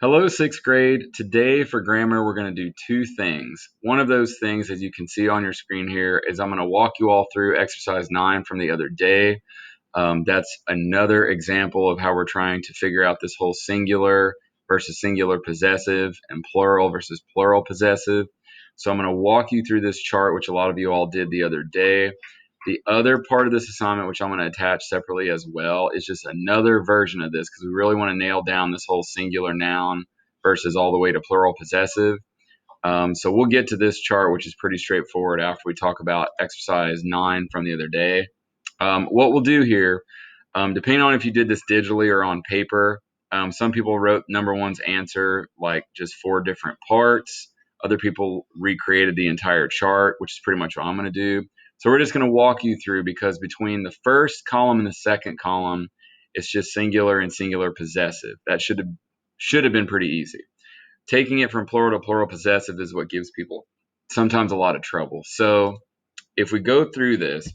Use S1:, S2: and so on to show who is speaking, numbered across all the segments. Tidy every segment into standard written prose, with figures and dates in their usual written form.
S1: Hello, sixth grade. Today for grammar, we're going to do two things. One of those things, as you can see on your screen here, is I'm going to walk you all through exercise 9 from the other day. That's another example of how we're trying to figure out this whole singular versus singular possessive and plural versus plural possessive. So I'm going to walk you through this chart, which a lot of you all did the other day. The other part of this assignment, which I'm going to attach separately as well, is just another version of this because we really want to nail down this whole singular noun versus all the way to plural possessive. So we'll get to this chart, which is pretty straightforward after we talk about exercise 9 from the other day. What we'll do here, depending on if you did this digitally or on paper, some people wrote number one's answer like just 4 different parts. Other people recreated the entire chart, which is pretty much what I'm going to do. So we're just going to walk you through because between the first column and the second column, it's just singular and singular possessive. That should have been pretty easy. Taking it from plural to plural possessive is what gives people sometimes a lot of trouble. So if we go through this,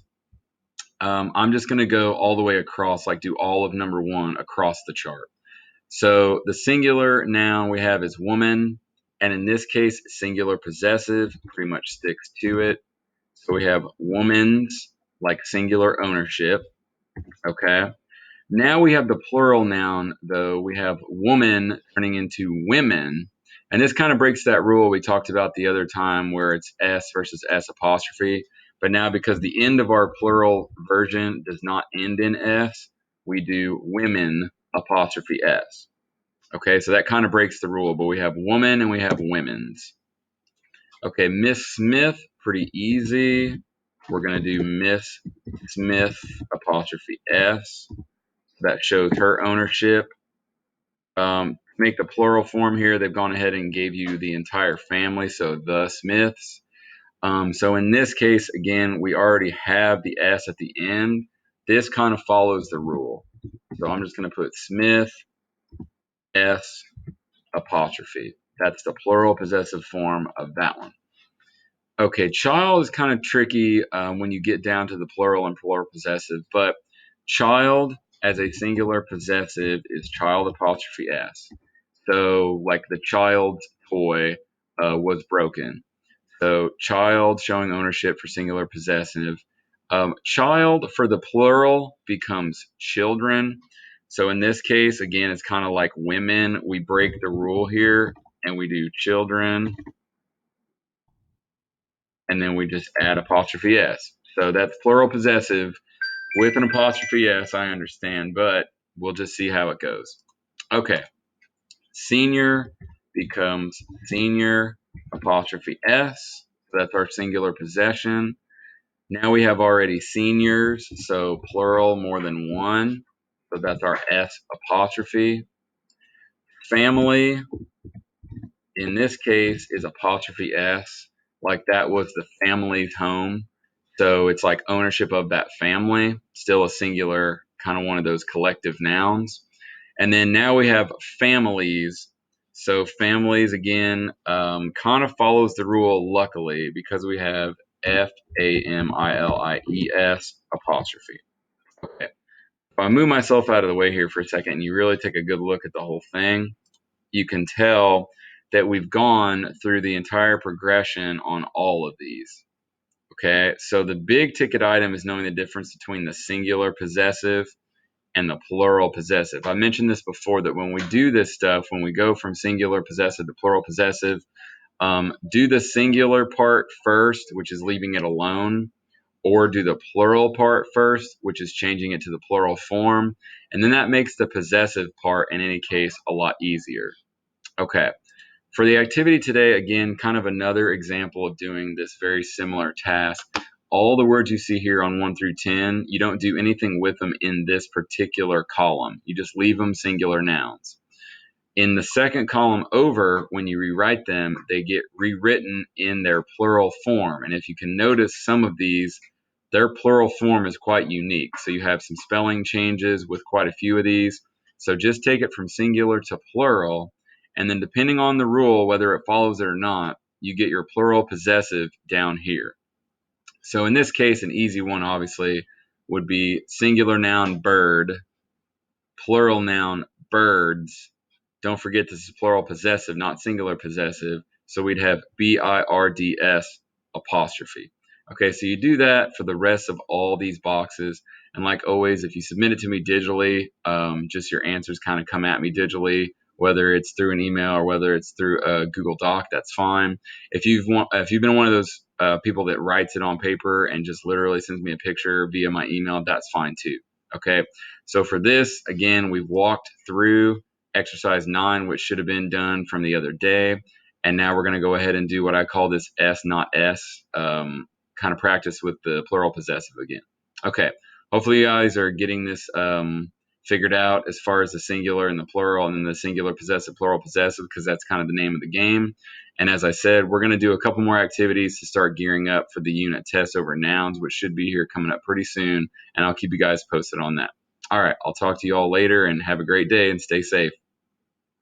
S1: I'm just going to go all the way across, like do all of number 1 across the chart. So the singular noun we have is woman, and in this case, singular possessive pretty much sticks to it. So we have woman's, like singular ownership, okay? Now we have the plural noun, though. We have woman turning into women, and this kind of breaks that rule we talked about the other time where it's S versus S apostrophe. But now because the end of our plural version does not end in S, we do women apostrophe S. Okay, so that kind of breaks the rule, but we have woman and we have women's. Okay, Miss Smith, pretty easy. We're going to do Miss Smith apostrophe S. That shows her ownership. Make the plural form here, they've gone ahead and gave you the entire family, so the Smiths. So in this case, again, we already have the S at the end. This kind of follows the rule. So I'm just going to put Smith S apostrophe. That's the plural possessive form of that one. Okay, child is kind of tricky when you get down to the plural and plural possessive, but child as a singular possessive is child apostrophe S. So, like the child's toy was broken. So, child showing ownership for singular possessive. Child for the plural becomes children. So, in this case, again, it's kind of like women. We break the rule here and we do children, and then we just add apostrophe S. So, that's plural possessive with an apostrophe S, I understand, but we'll just see how it goes. Okay. Senior becomes senior apostrophe S. So that's our singular possession. Now we have already seniors, so plural more than one. So that's our S apostrophe. Family, in this case, is apostrophe S, like that was the family's home. So it's like ownership of that family, still a singular, kind of one of those collective nouns. And then now we have families. So families again kind of follows the rule, luckily, because we have F-A-M-I-L-I-E-S apostrophe. Okay. If I move myself out of the way here for a second and you really take a good look at the whole thing, you can tell that we've gone through the entire progression on all of these. Okay, so the big ticket item is knowing the difference between the singular possessive and the plural possessive. I mentioned this before that when we do this stuff, when we go from singular possessive to plural possessive, do the singular part first, which is leaving it alone, or do the plural part first, which is changing it to the plural form. And then that makes the possessive part, in any case, a lot easier. Okay. For the activity today, again, kind of another example of doing this very similar task. All the words you see here on 1 through 10, you don't do anything with them in this particular column. You just leave them singular nouns. In the second column over, when you rewrite them, they get rewritten in their plural form. And if you can notice some of these, their plural form is quite unique. So you have some spelling changes with quite a few of these. So just take it from singular to plural. And then depending on the rule, whether it follows it or not, you get your plural possessive down here. So in this case, an easy one obviously would be singular noun bird, plural noun birds, Don't forget this is plural possessive, not singular possessive. So we'd have BIRDS apostrophe. Okay, so you do that for the rest of all these boxes. And like always, if you submit it to me digitally, just your answers kind of come at me digitally, whether it's through an email or whether it's through a Google Doc, that's fine. If you've been one of those people that writes it on paper and just literally sends me a picture via my email, that's fine too. Okay, so for this, again, we've walked through exercise 9, which should have been done from the other day. And now we're going to go ahead and do what I call this S, not S, kind of practice with the plural possessive again. Okay, hopefully you guys are getting this figured out as far as the singular and the plural, and then the singular possessive, plural possessive, because that's kind of the name of the game. And as I said, we're going to do a couple more activities to start gearing up for the unit test over nouns, which should be here coming up pretty soon. And I'll keep you guys posted on that. All right, I'll talk to you all later, and have a great day and stay safe.